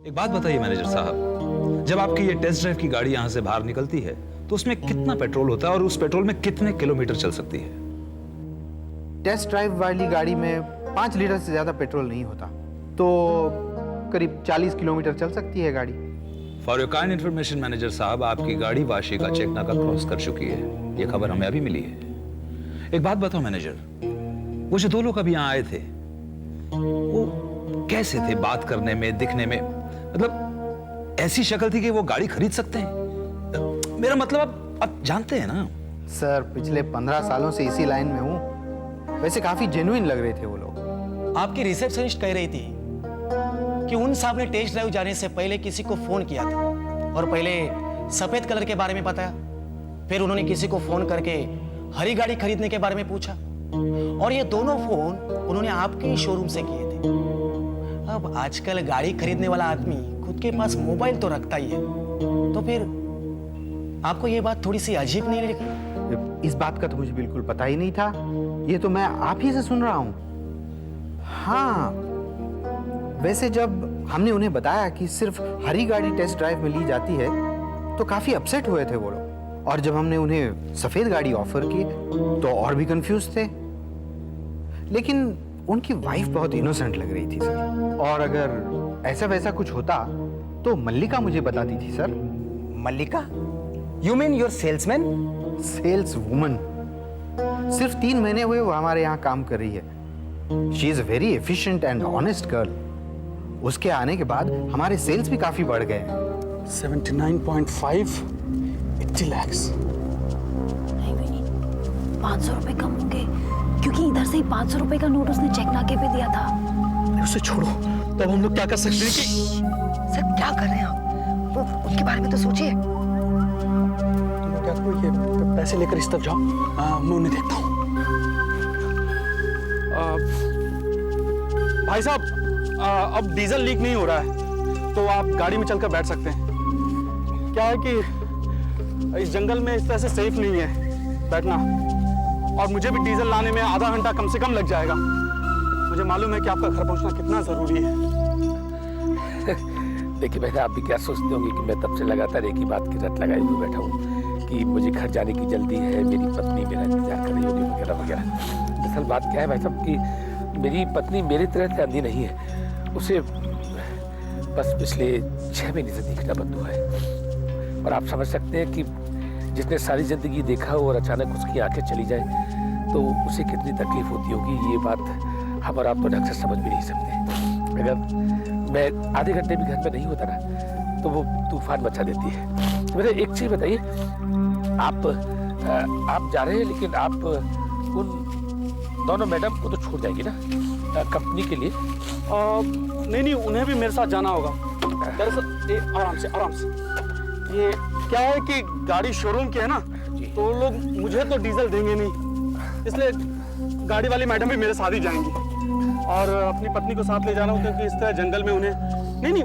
एक बात बताइए मैनेजर साहब, जब आपकी ये टेस्ट ड्राइव की गाड़ी यहाँ से बाहर निकलती है तो उसमें कितना पेट्रोल होता है और उस पेट्रोल में कितने किलोमीटर चल सकती है? टेस्ट ड्राइव वाली गाड़ी में 5 लीटर से ज्यादा पेट्रोल नहीं होता, तो करीब 40 किलोमीटर चल सकती है गाड़ी। For your kind information manager साहब, आपकी गाड़ी वाशी का चेक नाका क्रॉस कर चुकी है। ये खबर हमें अभी मिली है। एक बात बताओ मैनेजर, वो जो 2 लोग अभी यहाँ आए थे वो कैसे थे? बात करने में, दिखने में, मतलब ऐसी शक्ल थी कि वो गाड़ी खरीद सकते हैं? मेरा मतलब आप जानते हैं ना सर, पिछले 15 सालों से इसी लाइन में हूँ। वैसे काफी जेन्युइन लग रहे थे वो लोग। आपकी रिसेप्शनिस्ट कह रही थी कि उन साहब ने टेस्ट ड्राइव जाने से पहले किसी को फोन किया था और पहले सफेद कलर के बारे में बताया, फिर उन्होंने किसी को फोन करके हरी गाड़ी खरीदने के बारे में पूछा और ये दोनों फोन उन्होंने आपके ही शोरूम से किए थे। अब आजकल गाड़ी खरीदने वाला आदमी खुद के पास मोबाइल तो रखता ही है, तो फिर आपको ये बात थोड़ी सी अजीब नहीं लगी? इस बात का तो मुझे बिल्कुल पता ही नहीं था, ये तो मैं आप ही से सुन रहा हूँ। हाँ, वैसे जब हमने उन्हें बताया कि सिर्फ हरी गाड़ी टेस्ट ड्राइव में ली जाती है तो काफी अपसेट हुए थे वो लोग, और जब हमने उन्हें सफेद गाड़ी ऑफर की तो और भी कंफ्यूज थे। लेकिन उनकी वाइफ बहुत इनोसेंट लग रही थी सर, और अगर ऐसा वैसा कुछ होता तो मल्लिका मुझे बताती थी sir. Mallika? You mean your salesman? Sales woman. सिर्फ 3 महीने हुए वो हमारे यहाँ काम कर रही है। She is very efficient and honest girl. उसके आने के बाद हमारे सेल्स भी काफी बढ़ गए हैं। 79.5, 80 lakhs। नहीं विनीत, 500 रुपए कम होंगे, क्योंकि इधर से ही 500 रुपए का नोट उसने चेक नाके पे दिया था। उसे छोड़ो, तो अब हम लोग क्या कर सकते हैं कि... सर क्या कर रहे हैं आप? वो उसके बारे में तो सोचिए। तुम क्या करो, ये पैसे लेकर इस तरफ जाओ, मैं उन्हें देखता हूँ। भाई साहब, अब डीजल लीक नहीं हो रहा है, तो आप गाड़ी में चलकर बैठ सकते हैं। क्या है कि इस जंगल में इस तरह से सेफ नहीं है बैठना, और मुझे भी डीजल लाने में आधा घंटा कम से कम लग जाएगा। मुझे मालूम है कि आपका घर पहुंचना कितना जरूरी है। देखिए बहना, आप भी क्या सोचते होंगे कि मैं तब से लगातार एक ही बात की रट लगाई हुई बैठा हूँ कि मुझे घर जाने की जल्दी है, मेरी पत्नी मेरा इंतजार कर रही होगी वगैरह वगैरह। दरअसल बात क्या है भाई साहब कि मेरी पत्नी मेरी तरह से अंधी नहीं है। उसे बस पिछले 6 महीने से दिखना बंद हुआ है, और आप समझ सकते हैं कि जिसने सारी जिंदगी देखा हो और अचानक उसकी आंखें चली जाए तो उसे कितनी तकलीफ होती होगी। ये बात हम और आप तो ढंग से समझ भी नहीं सकते। अगर मैं आधे घंटे भी घर में नहीं होता ना तो वो तूफान मचा देती है। मेरे एक चीज बताइए, आप जा रहे हैं, लेकिन आप उन दोनों मैडम को तो छोड़ जाएंगे ना कंपनी के लिए? नहीं, उन्हें भी मेरे साथ जाना होगा। दरअसल आराम से ये क्या है कि गाड़ी शोरूम की है ना, तो लोग मुझे तो डीजल देंगे नहीं, इसलिए गाड़ी वाली मैडम भी मेरे साथ ही जाएंगी। और अपनी पत्नी को साथ ले जा रहा हूँ, क्योंकि इस तरह जंगल में उन्हें नहीं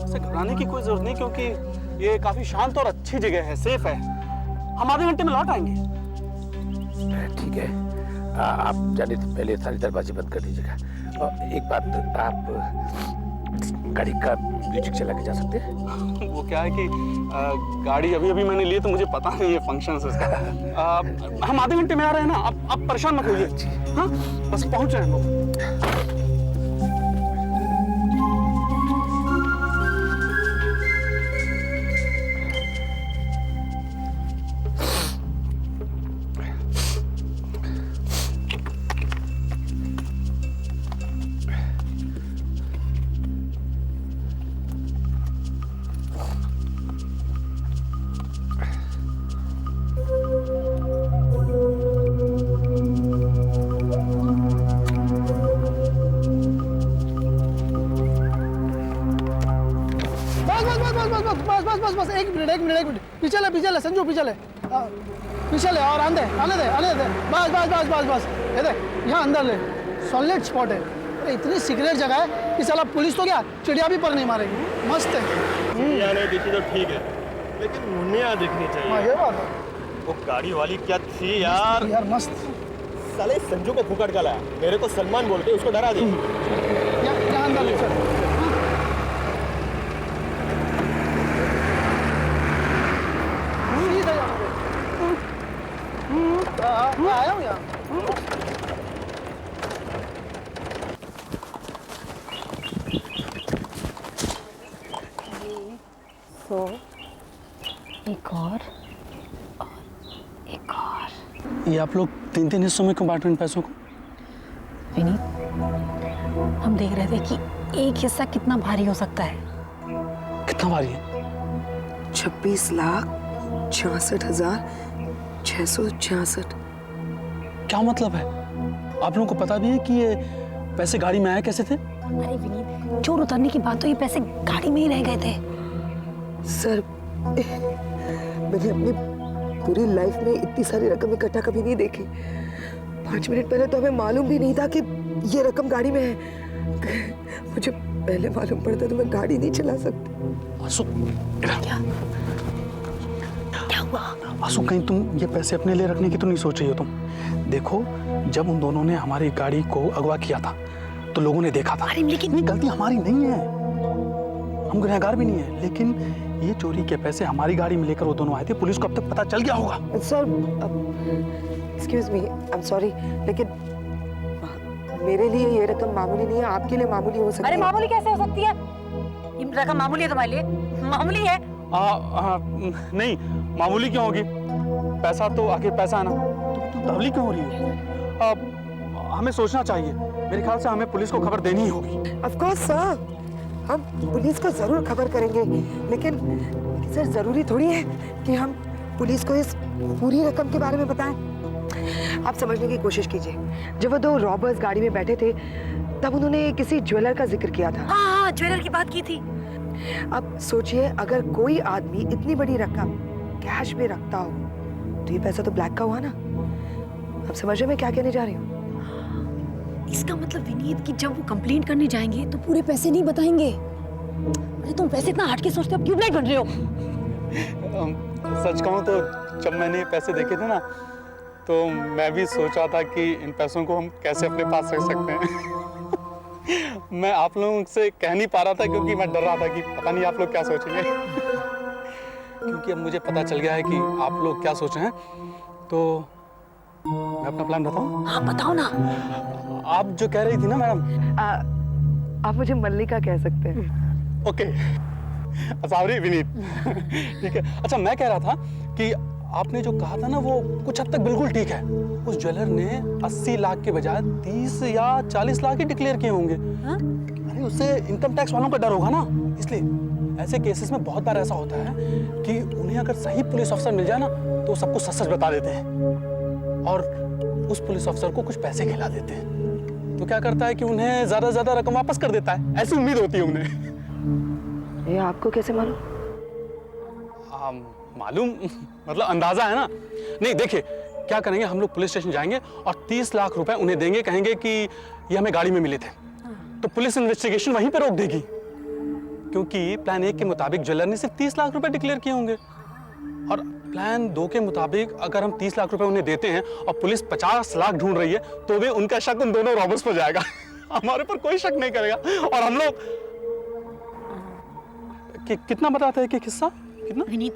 ऐसे घबराने की कोई जरूरत नहीं, क्योंकि ये काफी शांत और अच्छी जगह है, सेफ है। हम आधे घंटे में लौट आएंगे। ठीक है, आप जाने से पहले सारे दरवाजे बंद कर दीजिएगा। और एक बात, आप गाड़ी का म्यूजिक चला के जा सकते हैं? वो क्या है कि गाड़ी अभी मैंने ली, तो मुझे पता नहीं है फंक्शन से उसका। हम आधे घंटे में आ रहे हैं ना, आप परेशान मत होइए। हाँ, बस पहुंच रहे हैं हम लोग। बस एक मिनट पीछे ले संजू, पीछे ले और आने दे। बस ये देख, यहाँ अंदर ले, सॉलिड स्पॉट है। अरे इतनी सीक्रेट जगह है कि साला पुलिस तो क्या चिड़िया भी पर नहीं मारेगी। मस्त है। चिड़िया नहीं दिखी तो ठीक है, लेकिन मुन्निया दिखनी चाहिए। ये बात है। वो गाड़ी वाली क्या थी यार मस्त। साले संजू को फुकट का लाया, मेरे को सलमान बोल के उसको डरा दिया। यहाँ अंदर ले चल। 200 एक और एक और। ये आप लोग 3-3 हिस्सों में क्यों बांट रहे हैं इन पैसों को? विनीत, हम देख रहे थे कि एक हिस्सा कितना भारी हो सकता है। कितना भारी है? 26,66,666। क्या मतलब है? आप लोगों को पता भी है कि ये पैसे गाड़ी में आए कैसे थे? अरे विनीत, चोर उतरने की बात तो ये पैसे गाड़ी में ही रह गए थे। सर, मैंने अपनी पूरी लाइफ में इतनी सारी रकम इकट्ठा कभी नहीं देखी। 5 मिनट पहले तो हमें मालूम भी नहीं था कि ये रकम गाड़ी में है। मुझे पहले मालूम पड़ता तो मैं गाड़ी नहीं चला सकती। आंसू, क्या हुआ? आंसू, कहीं तुम ये पैसे अपने लिए रखने की तो नहीं सोच रही हो तुम? देखो, जब उन दोनों ने हमारी गाड़ी को अगवा किया था तो लोगों ने देखा था। अरे लेकिन नहीं, गलती हमारी नहीं है, हम गुनहगार भी नहीं है, लेकिन ये चोरी के पैसे हमारी गाड़ी में लेकर वो दोनों आए थे। पुलिस को अब तक पता चल गया होगा। Sir, excuse me, I am sorry, लेकिन मेरे लिए ये रकम मामूली नहीं है, आपके लिए मामूली हो सकती है। अरे मामूली कैसे हो सकती है? ये रकम मामूली है तुम्हारे लिए? मामूली है? नहीं, मामूली क्यों होगी? पैसा तो आखिर पैसा है ना। तुम तवली क्यों हो रही है? हमें सोचना चाहिए। मेरे ख्याल से हमें पुलिस को खबर देनी ही होगी। ऑफ कोर्स सर, हम पुलिस को जरूर खबर करेंगे, लेकिन सर जरूरी थोड़ी है कि हम पुलिस को इस पूरी रकम के बारे में बताएं। आप समझने की कोशिश कीजिए, जब वो 2 रॉबर्स गाड़ी में बैठे थे तब उन्होंने किसी ज्वेलर का जिक्र किया था। हाँ, ज्वेलर की बात की थी। अब सोचिए, अगर कोई आदमी इतनी बड़ी रकम कैश में रखता हो तो ये पैसा तो ब्लैक का हुआ ना। अब समझ मैं क्या कहने जा रही हूँ? इसका मतलब विनीत कि जब वो कंप्लेंट करने जाएंगे तो पूरे पैसे नहीं बताएंगे। अरे तुम पैसे इतना हटके सोचते हो, क्यों ब्लैक बन रहे हो? सच कहूँ तो जब मैंने पैसे देखे थे ना तो मैं भी सोच रहा था कि इन पैसों को हम कैसे अपने पास रख सकते हैं। मैं आप लोगों से कह नहीं पा रहा था क्योंकि मैं डर रहा था कि पता नहीं आप लोग क्या सोचेंगे। क्योंकि अब मुझे पता चल गया है कि आप लोग क्या सोच रहे हैं, तो मैं अपना प्लान बताऊं? हाँ बताओ ना। आप जो कह रही थी ना मैडम, आप मुझे मल्लिका कह सकते हैं। Okay, sorry Vineet. ठीक है। अच्छा, मैं कह रहा था कि आपने जो कहा था ना वो कुछ हद तक बिल्कुल ठीक है। उस ज्वेलर ने 80 लाख के बजाय 30 या 40 लाख ही डिक्लेयर किए होंगे। अरे उससे इनकम टैक्स वालों का डर होगा ना, इसलिए ऐसे केसेस में बहुत बार ऐसा होता है कि उन्हें अगर सही पुलिस अफसर मिल जाए ना तो सबको सच सच बता देते हैं और उस पुलिस अफसर को कुछ पैसे खिला देते हैं। तो क्या करता है कि उन्हें ज्यादा से ज्यादा रकम वापस कर देता है। ऐसी उम्मीद होती है उन्हें। ये आपको कैसे मालूम? मालूम मतलब अंदाजा है ना। नहीं, देखिए क्या करेंगे, हम लोग पुलिस स्टेशन जाएंगे और 30 लाख रुपए उन्हें देंगे, कहेंगे कि ये हमें गाड़ी में मिले थे। तो पुलिस इन्वेस्टिगेशन वहीं पे रोक देगी, क्योंकि प्लान 1 के मुताबिक ज्वेलर ने सिर्फ 30 लाख रुपए डिक्लेयर किए होंगे और प्लान 2 के मुताबिक अगर हम 30 लाख रुपए उन्हें देते हैं और पुलिस 50 लाख ढूंढ रही है तो भी उनका शक उन दोनों रॉबर्स पर जाएगा। हमारे पर कोई शक नहीं करेगा। और हम लोग कितना बताते हैं कि किस्सा कितना? विनीत,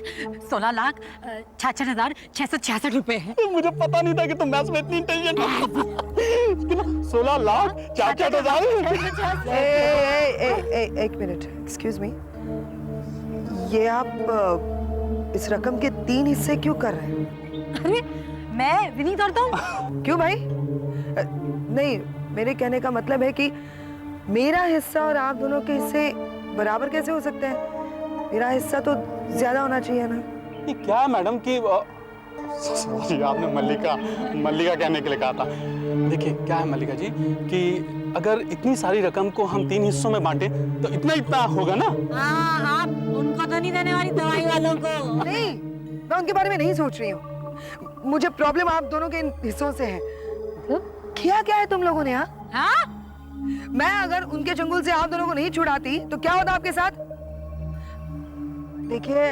16,66,666 रुपए है। मुझे पता नहीं था कि तुम मैथ्स में इतनी इंटेलिजेंट हो। कितना? 16,66,000। एक मिनट, एक्सक्यूज मी, ये आप इस रकम के 3 हिस्से क्यों कर रहे हैं? अरे मैं विनीत और तुम? क्यों भाई? नहीं, मेरे कहने का मतलब है कि मेरा हिस्सा और आप दोनों के हिस्से बराबर कैसे हो सकते हैं? मेरा हिस्सा तो ज्यादा होना चाहिए ना। ये क्या है मैडम कि सॉरी, आपने मल्लिका कहने के लिए कहा था। देखिए क्या है मल्लिका जी कि अगर इतनी सारी रकम को हम 3 हिस्सों में बांटे तो इतना होगा ना। हाँ, आप उनको तो नहीं देने वाली, दवाई वालों को। नहीं, मैं उनके बारे में नहीं सोच रही हूँ। मुझे प्रॉब्लम आप दोनों के हिस्सों से है। किया क्या है तुम लोगों ने? हाँ, मैं अगर उनके चंगुल से आप दोनों को नहीं छुड़ाती तो क्या होता आपके साथ? देखिए,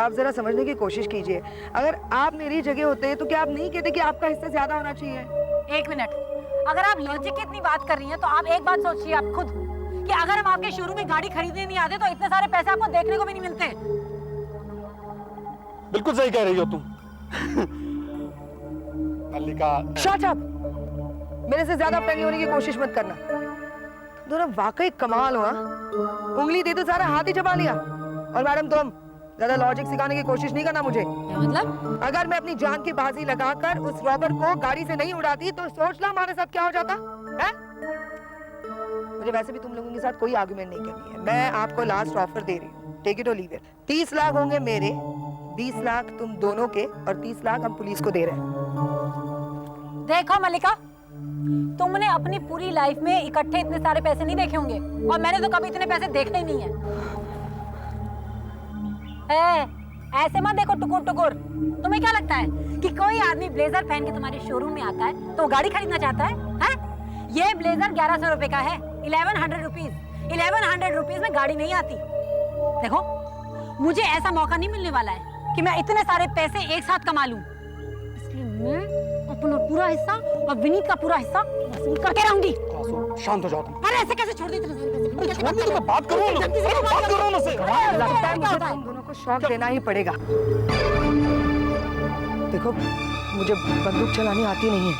आप जरा समझने की कोशिश कीजिए। अगर आप मेरी जगह होते तो क्या आप नहीं कहते कि आपका हिस्सा ज्यादा होना चाहिए? 1 मिनट, अगर आप लॉजिक की इतनी बात कर रही हैं तो आप एक बात सोचिए आप खुद कि अगर हम आपके शोरूम में गाड़ी खरीदने नहीं आते तो इतने सारे पैसे आपको देखने को भी नहीं मिलते। बिल्कुल सही कह रही हो तुम मल्लिका। Shut up! मेरे से ज्यादा फ्रेंडली होने की कोशिश मत करना। दोनों वाकई कमाल हो। उंगली दी तो सारा हाथ ही चबा लिया। और मैडम तुम ज्यादा लॉजिक सिखाने की कोशिश नहीं करना मुझे। क्या मतलब? अगर मैं अपनी जान की बाजी लगाकर उस रॉबर को गाड़ी से नहीं उड़ाती तो सोच लो हमारे साथ क्या हो जाता है? मुझे वैसे भी तुम लोगों के साथ कोई आर्गुमेंट नहीं करनी है। मैं आपको लास्ट ऑफर दे रही हूँ, टेक इट और लीव इट। 30 लाख होंगे मेरे, 20 लाख तुम दोनों के और 30 लाख हम पुलिस को दे रहे हैं। देखो मल्लिका, तुमने अपनी पूरी लाइफ में इकट्ठे इतने सारे पैसे नहीं देखे होंगे और मैंने तो कभी इतने पैसे देखने ही नहीं है। ऐसे मत देखो टुकुर टुकुर। तुम्हें क्या लगता है कि कोई आदमी ब्लेजर पहन के तुम्हारे शोरूम में आता है तो गाड़ी खरीदना चाहता है? ये ब्लेजर 1100 रुपए का है, 1100 रुपीज। 1100 रुपीज में गाड़ी नहीं आती। देखो, मुझे ऐसा मौका नहीं मिलने वाला है कि मैं इतने सारे पैसे एक साथ कमा लूं। इसलिए मैं अपना पूरा हिस्सा और विनीत का पूरा हिस्सा वसूल करके रहूंगी। शांत हो जाओ तुम। अरे ऐसे कैसे छोड़ दी इतने सारे पैसे? छोड़ दी तो मैं बात करूं ना, बात करूं ना से। लगता है मुझे तुम दोनों को शॉक देना ही पड़ेगा। देखो, मुझे बंदूक चलानी आती नहीं है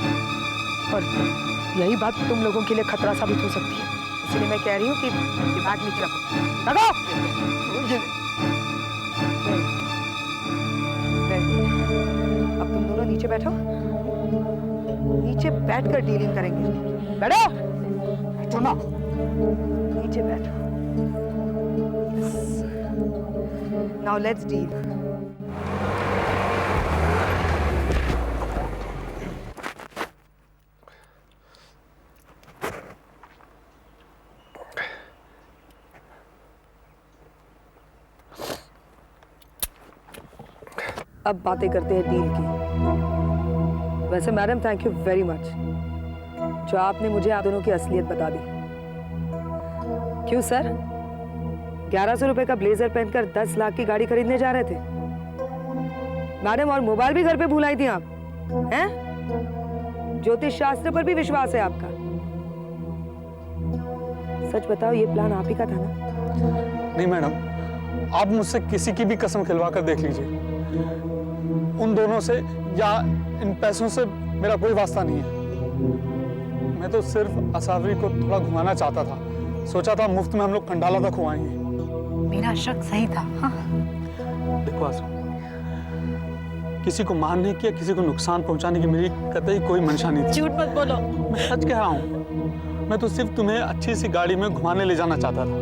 और यही बात तुम लोगों के लिए खतरा साबित हो सकती है। इसलिए मैं कह रही हूँ कि बैग नीचे रखो। रखो। अब तुम दोनों नीचे बैठो, नीचे बैठकर डीलिंग करेंगे। बैठो। बैठो ना। नीचे बैठो। Now let's deal. अब बातें करते हैं डील की। वैसे madam, thank you very much जो आपने मुझे आप दोनों की असलियत बता दी। क्यों सर, 1100 रुपए का ब्लेजर पहनकर 10 लाख की गाड़ी खरीदने जा रहे थे मैडम? और मोबाइल भी घर पे भूल आई थी आप, हैं? ज्योतिष शास्त्र पर भी विश्वास है आपका? सच बताओ, ये प्लान आप ही का था ना? नहीं मैडम, आप मुझसे किसी की भी कसम खिलवा कर देख लीजिए, उन दोनों से या इन पैसों से मेरा कोई वास्ता नहीं है। मैं तो सिर्फ असावरी को थोड़ा घुमाना चाहता था। सोचा था मुफ्त में हम लोग खंडाला तक घुमाएंगे। मेरा शक सही था। हाँ? देखो आसू, किसी को मारने की या किसी को नुकसान पहुंचाने की मेरी कतई कोई मंशा नहीं थी। झूठ मत बोलो। मैं सच कह रहा हूँ। मैं तो सिर्फ तुम्हें अच्छी सी गाड़ी में घुमाने ले जाना चाहता था।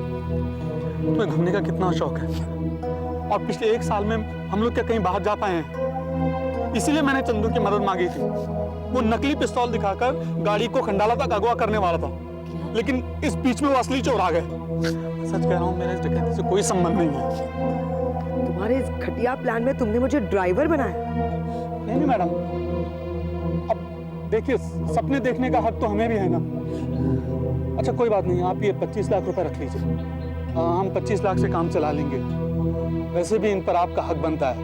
तुम्हें घूमने का कितना शौक है, और पिछले 1 साल में हम लोग क्या कहीं बाहर जा पाए हैं? इसीलिए मैंने चंदू की मदद मांगी थी। वो नकली पिस्तौल दिखाकर गाड़ी को खंडाला तक अगवा करने वाला था, लेकिन इस बीच में वो असली चोर आ गए। सच कह रहा हूँ, मेरा इस डकैती से कोई संबंध नहीं है। तुम्हारे इस घटिया प्लान में तुमने मुझे ड्राइवर बनाया? नहीं मैडम, अब देखिए, सपने देखने का हक तो हमें भी है ना। अच्छा कोई बात नहीं, आप ये 25 लाख रुपए रख लीजिए। हम 25 लाख से काम चला लेंगे। वैसे भी इन पर आपका हक बनता है।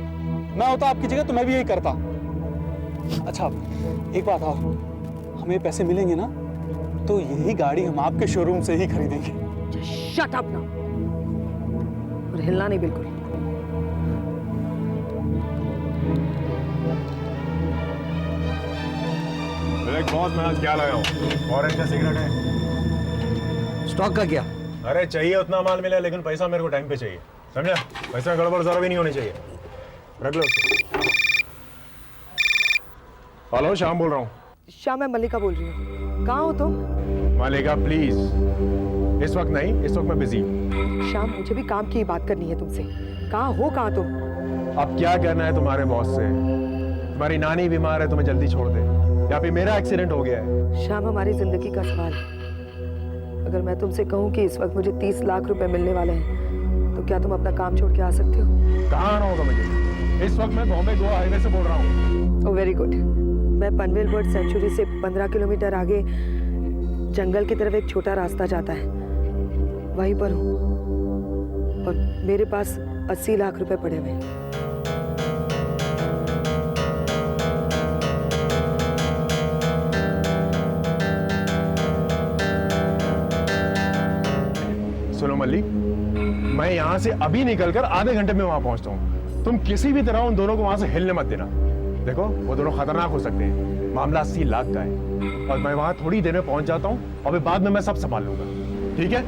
मैं होता आपकी जगह तो मैं भी यही करता। अच्छा एक बात और, हमें पैसे मिलेंगे ना तो यही गाड़ी हम आपके शोरूम से ही खरीदेंगे। शट अप ना, और हिलना नहीं बिल्कुल। बॉस, मैं आज क्या लाया हूँ? ऑरेंज का सिगरेट है। स्टॉक का क्या? अरे चाहिए उतना माल मिला, लेकिन पैसा मेरे को टाइम पे चाहिए, समझा? पैसा गड़बड़ जरा भी नहीं होनी चाहिए। रख लो उसको। हेलो, श्याम बोल रहा हूँ। श्याम, मैं मल्लिका बोल रही हूँ। कहाँ हो तुम? मल्लिका प्लीज, इस वक्त नहीं, इस वक्त मैं बिजी हूँ। श्याम, मुझे भी काम की बात करनी है तुमसे। कहाँ तुम? अब क्या कहना है तुम्हारे बॉस से? तुम्हारी नानी बीमार है, तुम्हें जल्दी छोड़ दे, या फिर मेरा एक्सीडेंट हो गया है? श्याम, हमारी जिंदगी का सवाल है। अगर मैं तुमसे कहूँ कि इस वक्त मुझे 30 लाख रुपए मिलने वाले हैं, तो क्या तुम अपना काम छोड़ के आ सकते हो? कहाँ आना होगा मुझे? इस वक्त मैं बॉम्बे गोवा हाईवे से बोल रहा हूँ। Oh very good. मैं पनवेल बर्ड सेंचुरी से 15 किलोमीटर आगे जंगल की तरफ एक छोटा रास्ता जाता है, वहीं पर हूँ, और मेरे पास 80 लाख रुपए पड़े हुए हैं। सुनो मल्ली, मैं यहाँ से अभी निकलकर आधे घंटे में वहां पहुंचता हूँ। तुम किसी भी तरह उन दोनों को वहां से हिलने मत देना। देखो, वो दोनों खतरनाक हो सकते हैं। मामला 80 लाख का है, और मैं वहां थोड़ी देर में पहुंच जाता हूँ, और फिर बाद में मैं सब संभाल लूंगा। ठीक है?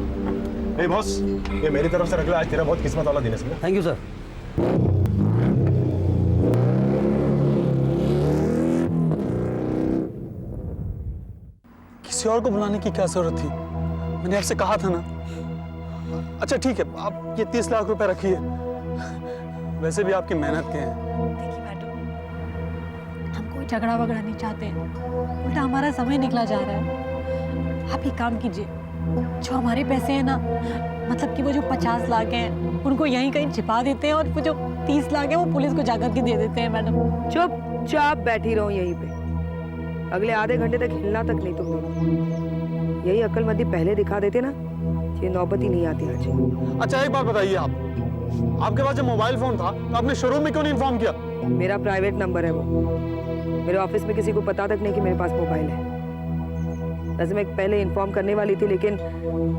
ए बॉस, ये मेरी तरफ से रख लो। आज तेरा बहुत किस्मत वाला दिन है। Thank you sir. किसी और को बुलाने की क्या जरूरत थी? मैंने आपसे कहा था ना। अच्छा ठीक है, आप ये 30 लाख रुपए रखिए, वैसे भी आपकी मेहनत के हैं। देखिए मैडम, हम कोई झगड़ा वगड़ा नहीं चाहते हैं, उल्टा हमारा समय निकला जा रहा है। आप एक काम कीजिए, जो हमारे पैसे हैं ना, मतलब कि वो जो 50 लाख हैं उनको यहीं कहीं छिपा देते हैं, और वो जो 30 लाख है वो पुलिस को जाकर के दे देते हैं। मैडम चुपचाप बैठी रहो यहीं पे, अगले आधे घंटे तक हिलना तक नहीं तुम। यही अक्लमंदी पहले दिखा देते ना, ये नौबत ही नहीं आती आज। अच्छा एक बात बताइए, आपके पास जब मोबाइल फोन था तो आपने शोरूम में क्यों नहीं इन्फॉर्म किया? मेरा प्राइवेट नंबर है वो, मेरे ऑफिस में किसी को पता तक नहीं कि मेरे पास मोबाइल है। वैसे मैं पहले इन्फॉर्म करने वाली थी, लेकिन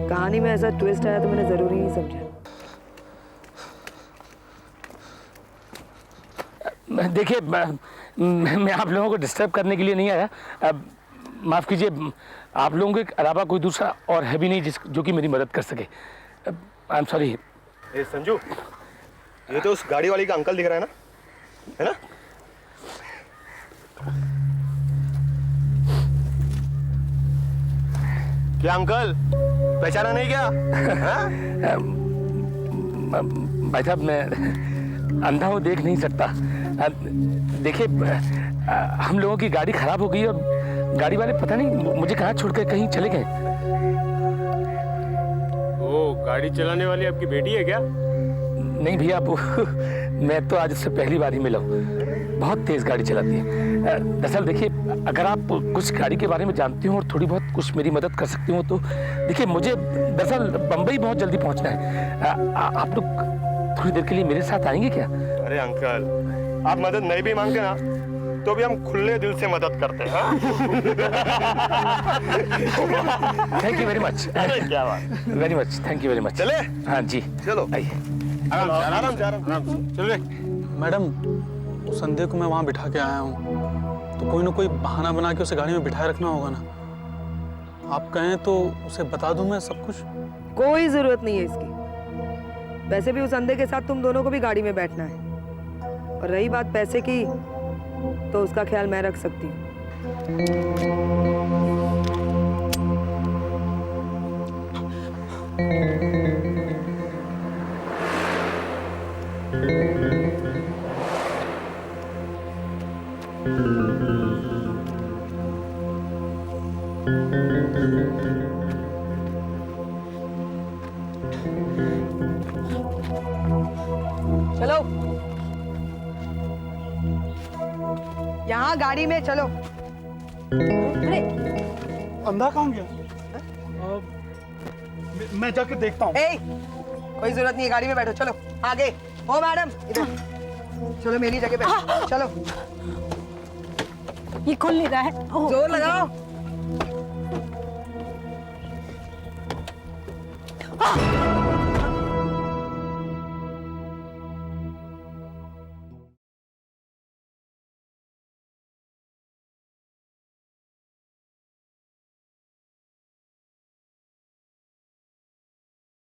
कहानी में ऐसा ट्विस्ट आया तो मैंने जरूरी नहीं समझा। देखिए, मैं आप लोगों को डिस्टर्ब करने के लिए नहीं आया। माफ़ कीजिए, आप लोगों के अलावा कोई दूसरा और है भी नहीं जो कि मेरी मदद कर सके। I am sorry. ए संजू, ये तो उस गाड़ी वाली का अंकल दिख रहा है ना, है ना? क्या अंकल, पहचाना नहीं क्या? भाई साहब, मैं अंधा हूँ, देख नहीं सकता। देखिए, हम लोगों की गाड़ी खराब हो गई और गाड़ी वाले पता नहीं मुझे कहाँ छोड़कर कहीं चले गए। ओ, गाड़ी चलाने वाली आपकी बेटी है क्या? नहीं भैया, मैं तो आज उससे पहली बार ही मिला हूँ। बहुत तेज गाड़ी चलाती है। दरअसल देखिए, अगर आप कुछ गाड़ी के बारे में जानती हो और थोड़ी बहुत कुछ मेरी मदद कर सकती हो तो देखिए, मुझे दरअसल बम्बई बहुत जल्दी पहुँचना है। आप लोग थोड़ी देर के लिए मेरे साथ आएंगे क्या? अरे अंकल, आप मदद नहीं भी मांगे ना तो भी हम खुले दिल से मदद करते हैं। Thank you very much. अरे क्या बात, very much, thank you very much. चले? हाँ जी, चलो आइए। आराम से। चलो रे। मैडम, उस अंधे को मैं वहां बिठा के आया हूँ, तो कोई ना कोई बहाना बना के उसे गाड़ी में बिठाए रखना होगा ना। आप कहें तो उसे बता दूं मैं सब कुछ? कोई जरूरत नहीं है इसकी। वैसे भी उस अंधे के साथ तुम दोनों को भी गाड़ी में बैठना है, और रही बात पैसे की, तो उसका ख्याल मैं रख सकती हूँ। चलो, यहाँ गाड़ी में चलो। अरे अंधा कहाँ गया? मैं जाकर देखता हूँ। कोई जरूरत नहीं है, गाड़ी में बैठो। चलो आगे। ओ मैडम, इधर चलो, मेरी जगह पे चलो। ये खुल नहीं रहा है। जोर लगाओ। आ!